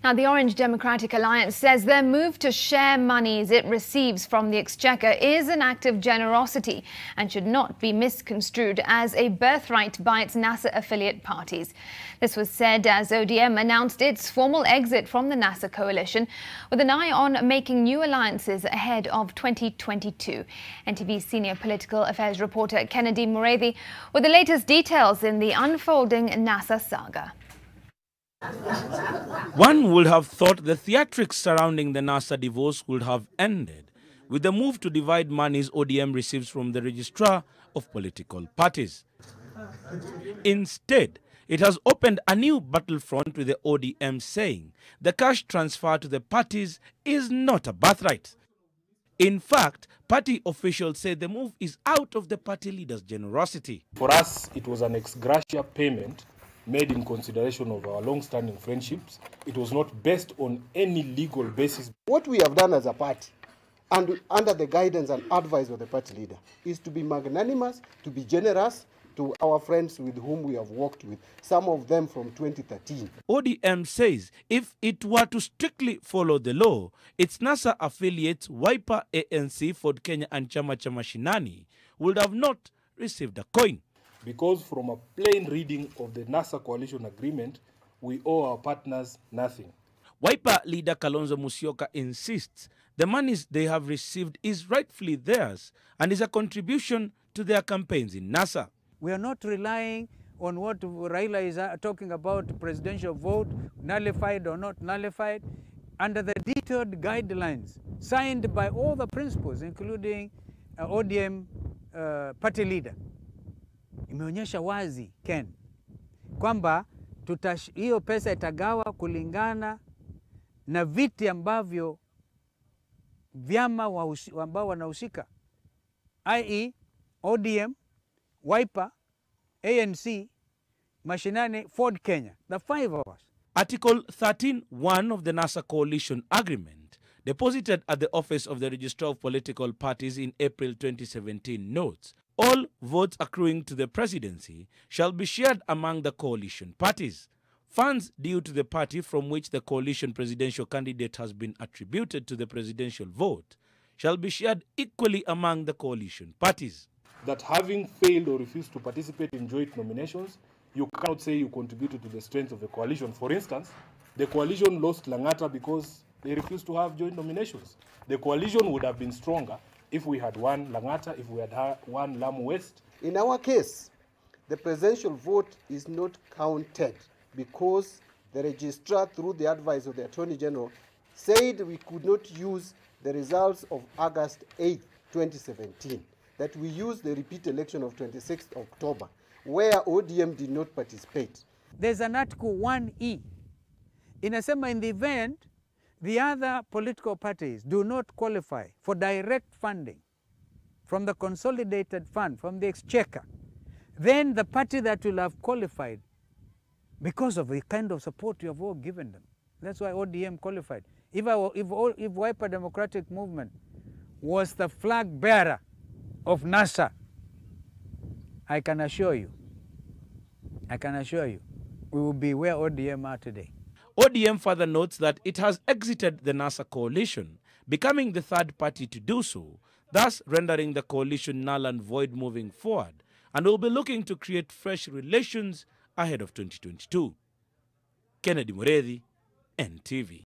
Now, the Orange Democratic Alliance says their move to share monies it receives from the Exchequer is an act of generosity and should not be misconstrued as a birthright by its NASA affiliate parties. This was said as ODM announced its formal exit from the NASA coalition, with an eye on making new alliances ahead of 2022. NTV senior political affairs reporter Kennedy Mureithi with the latest details in the unfolding NASA saga. One would have thought the theatrics surrounding the NASA divorce would have ended with the move to divide monies ODM receives from the registrar of political parties. Instead, it has opened a new battlefront with the ODM saying the cash transfer to the parties is not a birthright. In fact, party officials say the move is out of the party leader's generosity. For us, it was an ex gratia payment made in consideration of our long-standing friendships. It was not based on any legal basis. What we have done as a party, and under the guidance and advice of the party leader, is to be magnanimous, to be generous to our friends with whom we have worked with, some of them from 2013. ODM says if it were to strictly follow the law, its NASA affiliates Wiper, ANC, Ford Kenya and Chama Cha Mashinani would have not received a coin. Because from a plain reading of the NASA coalition agreement, we owe our partners nothing. Wiper leader Kalonzo Musyoka insists the monies they have received is rightfully theirs and is a contribution to their campaigns in NASA. We are not relying on what Raila is talking about, presidential vote, nullified or not nullified, under the detailed guidelines signed by all the principals, including ODM party leader. Imeonyesha wazi Ken kwamba hiyo pesa itagawa kulingana na viti ambavyo vyama ambao wanahusika, i.e. ODM, Wiper, ANC, Mashinani, Ford Kenya, the five of us. Article 13(1) of the NASA coalition agreement, deposited at the office of the Registrar of Political Parties in April 2017, notes all votes accruing to the presidency shall be shared among the coalition parties. Funds due to the party from which the coalition presidential candidate has been attributed to the presidential vote shall be shared equally among the coalition parties. That having failed or refused to participate in joint nominations, you cannot say you contributed to the strength of the coalition. For instance, the coalition lost Langata because they refused to have joint nominations. The coalition would have been stronger if we had won Langata, if we had won Lamu West. In our case, the presidential vote is not counted because the registrar, through the advice of the Attorney General, said we could not use the results of August 8, 2017, that we use the repeat election of 26th October, where ODM did not participate. There's an Article 1E. Inasema in the event the other political parties do not qualify for direct funding from the consolidated fund, from the Exchequer, then the party that will have qualified, because of the kind of support you have all given them, that's why ODM qualified. If Wiper Democratic Movement was the flag bearer of NASA, I can assure you, we will be where ODM are today. ODM further notes that it has exited the NASA coalition, becoming the third party to do so, thus rendering the coalition null and void moving forward, and will be looking to create fresh relations ahead of 2022. Kennedy Mureithi, NTV.